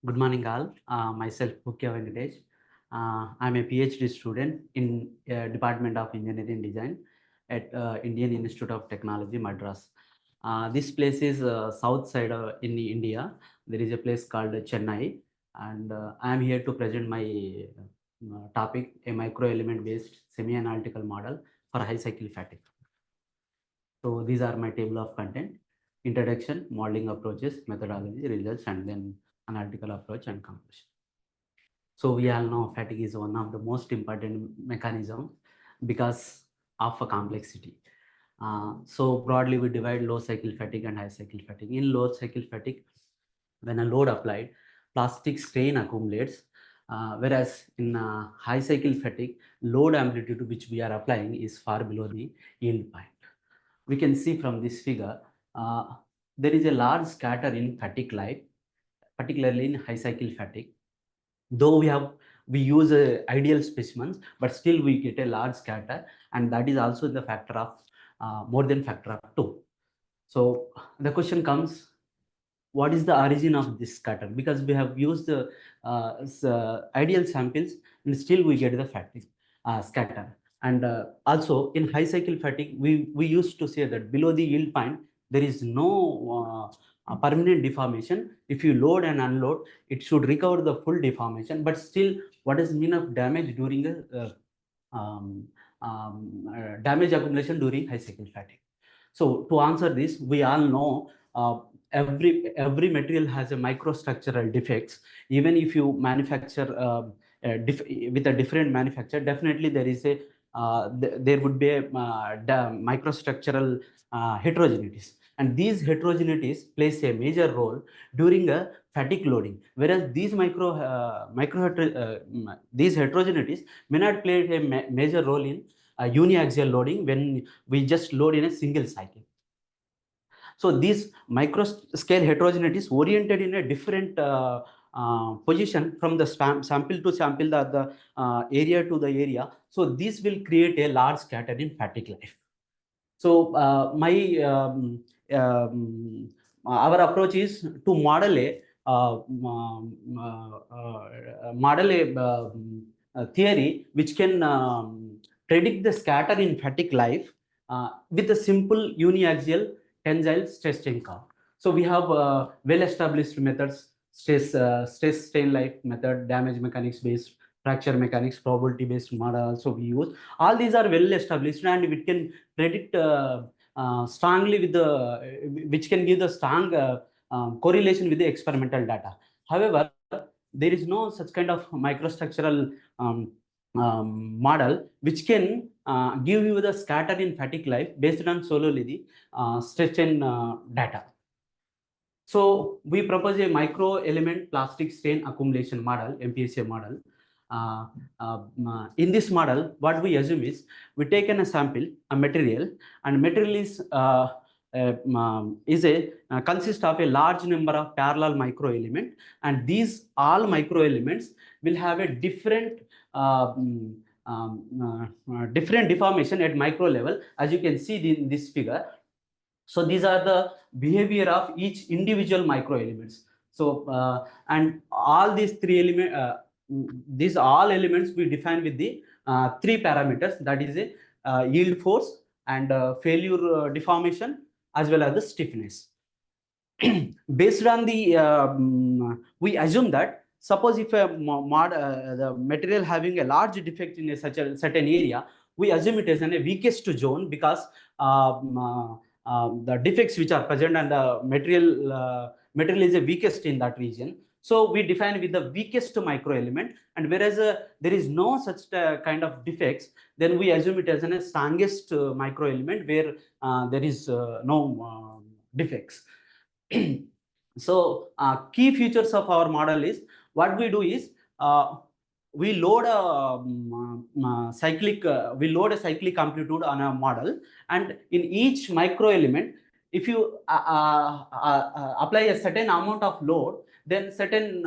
Good morning, all. Myself, Bhukya Venkatesh. I'm a PhD student in Department of Engineering Design at Indian Institute of Technology, Madras. This place is south side in India. There is a place called Chennai, and I am here to present my topic, a microelement based semi-analytical model for high cycle fatigue. So these are my table of content: introduction, modeling approaches, methodology, results, and then analytical approach and conclusion. So we all know fatigue is one of the most important mechanism because of a complexity. So broadly, we divide low cycle fatigue and high cycle fatigue. In low cycle fatigue, when a load applied, plastic strain accumulates, whereas in high cycle fatigue, load amplitude which we are applying is far below the yield point. We can see from this figure, there is a large scatter in fatigue life, particularly in high cycle fatigue. Though we use ideal specimens, but still we get a large scatter, and that is also the factor of more than factor of 2. So the question comes, what is the origin of this scatter? Because we have used the ideal samples and still we get the fatigue scatter. And also in high cycle fatigue, we used to say that below the yield point, there is no permanent deformation. If you load and unload, it should recover the full deformation, but still what is mean of damage during the damage accumulation during high cycle fatigue? So to answer this, we all know every material has a microstructural defects. Even if you manufacture with a different manufacturer, definitely there is a there would be a microstructural heterogeneities, and these heterogeneities plays a major role during a fatigue loading, whereas these these heterogeneities may not play a major role in uniaxial loading when we just load in a single cycle. So these micro scale heterogeneities oriented in a different position from the sample to sample, the area to the area. So this will create a large scatter in fatigue life. So our approach is to model a theory which can predict the scatter in fatigue life with a simple uniaxial tensile stress strain curve. So we have well-established methods: stress strain life method, damage mechanics based, fracture mechanics, probability based model. Also we use all these are well established, and we can predict strongly with the which can give the strong correlation with the experimental data. However, there is no such kind of microstructural model which can give you the scatter in fatigue life based on solely the stress strain data. So we propose a micro element plastic strain accumulation model, MPSA model. In this model, what we assume is we take a sample, a material, and material is consists of a large number of parallel micro element, and these all micro elements will have a different different deformation at micro level, as you can see in this figure. So these are the behavior of each individual micro elements. So and all these these all elements we define with the 3 parameters, that is a yield force and failure deformation as well as the stiffness. Based on the we assume that suppose if the material having a large defect in such a certain area, we assume it as a weakest zone because the defects which are present and the material is the weakest in that region. So we define with the weakest micro element, and whereas there is no such kind of defects, then we assume it as a strongest micro element where there is no defects. So key features of our model is, what we do is we load a cyclic amplitude on a model, and in each micro element, if you apply a certain amount of load, then certain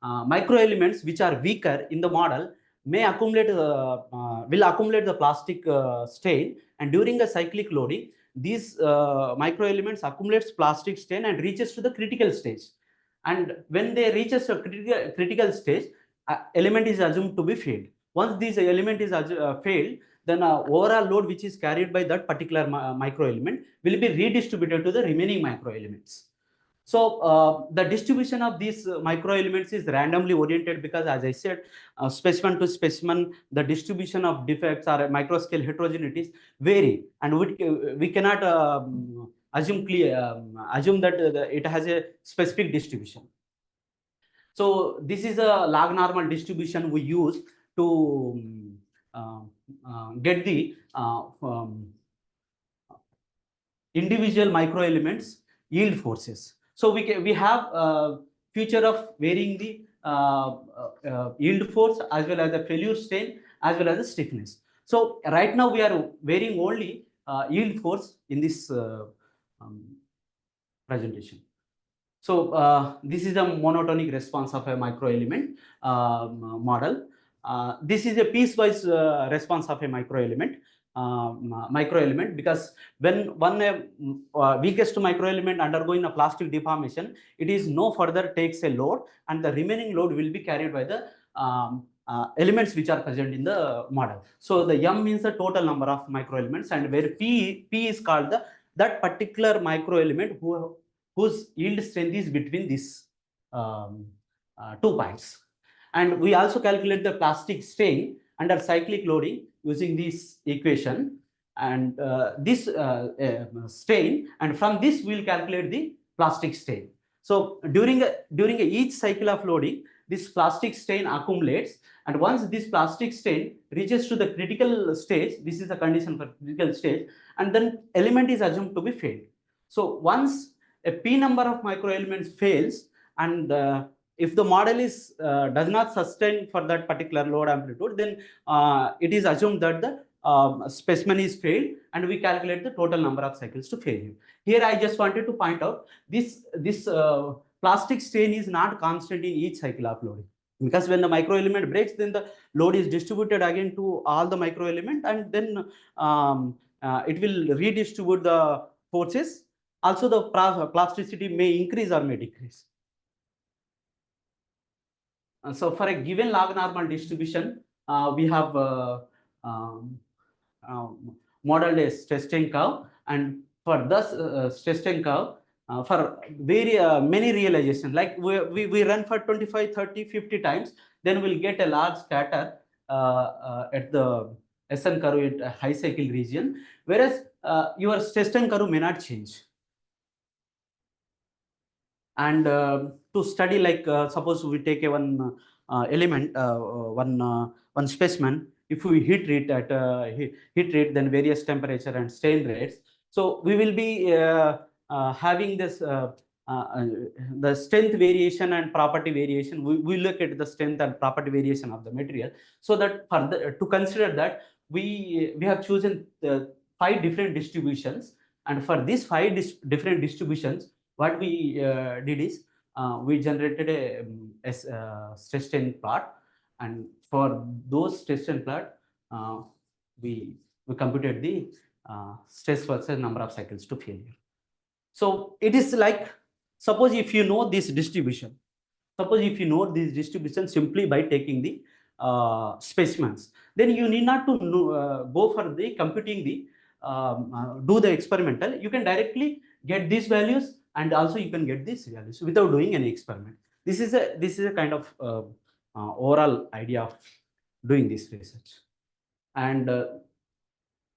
micro elements which are weaker in the model may accumulate will accumulate the plastic strain, and during a cyclic loading, these micro elements accumulates plastic strain and reaches to the critical stage. and when they reaches a critical stage, element is assumed to be failed. Once this element is failed, then overall load which is carried by that particular micro element will be redistributed to the remaining micro elements. So the distribution of these micro elements is randomly oriented, because as I said, specimen to specimen, the distribution of defects or micro scale heterogeneities vary, and we cannot assume that it has a specific distribution. So this is a log normal distribution we use to get the individual microelements yield forces. So we have a feature of varying the yield force as well as the failure strain as well as the stiffness. So right now we are varying only yield force in this presentation. So this is the monotonic response of a microelement model. This is a piecewise response of a microelement, because when one weakest microelement undergoing a plastic deformation, it is no further takes a load, and the remaining load will be carried by the elements which are present in the model. So the M means the total number of microelements, and where P is called that particular microelement whose yield strength is between these 2 points. And we also calculate the plastic strain under cyclic loading using this equation, and this strain, and from this we will calculate the plastic strain. So during each cycle of loading, this plastic strain accumulates, and once this plastic strain reaches to the critical stage, this is the condition for critical stage, and then element is assumed to be failed. So once a p number of microelements fails, and if the model is does not sustain for that particular load amplitude, then it is assumed that the specimen is failed, and we calculate the total number of cycles to failure. Here I just wanted to point out this plastic strain is not constant in each cycle of loading, because when the microelement breaks, then the load is distributed again to all the microelement, and then it will redistribute the forces. Also, the plasticity may increase or may decrease. So for a given log normal distribution, we have modeled a stress strain curve, and for this stress strain curve, for very many realizations, like we run for 25, 30, 50 times, then we'll get a large scatter at the SN curve at a high cycle region, whereas your stress strain curve may not change. And to study, like suppose we take a one element, one specimen, if we heat rate at heat rate, then various temperature and strain rates, so we will be having this the strength variation and property variation. We look at the strength and property variation of the material, so that for to consider that, we have chosen 5 different distributions, and for these 5 different distributions, what we did is we generated a stress strain plot, and for those stress strain plot, we computed the stress versus number of cycles to failure. So it is like, suppose if you know this distribution, simply by taking the specimens, then you need not to go for the computing the do the experimental. You can directly get these values, and also you can get these values without doing any experiment. This is a kind of overall idea of doing this research. And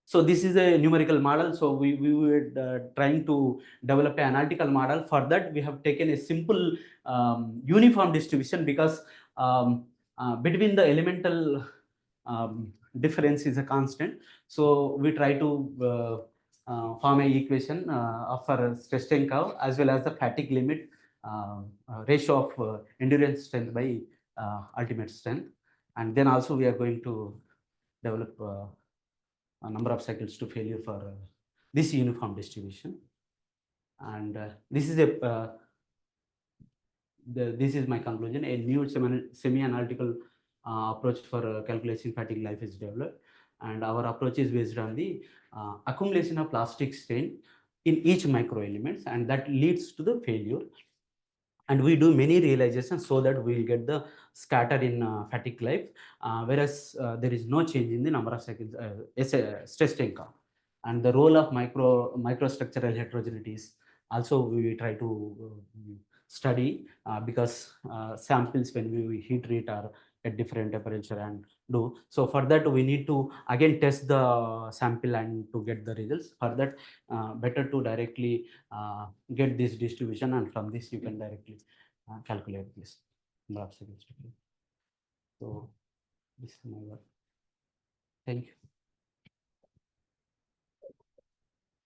so this is a numerical model. So we were trying to develop an analytical model. For that, we have taken a simple uniform distribution, because between the elemental difference is a constant. So we try to form an equation for stress strain curve as well as the fatigue limit ratio of endurance strength by ultimate strength. And then also we are going to develop a number of cycles to failure for this uniform distribution. And this is a this is my conclusion. A new semi-analytical approach for calculating fatigue life is developed, and our approach is based on the accumulation of plastic strain in each microelements, and that leads to the failure. and we do many realizations so that we will get the scatter in fatigue life, whereas there is no change in the number of cycles stress strain curve. And the role of microstructural heterogeneities also we try to study, because samples when we heat treat are at different temperature and do so. For that we need to again test the sample and to get the results. For that, better to directly get this distribution, and from this you can directly calculate this number of cycles. So this is my work. Thank you.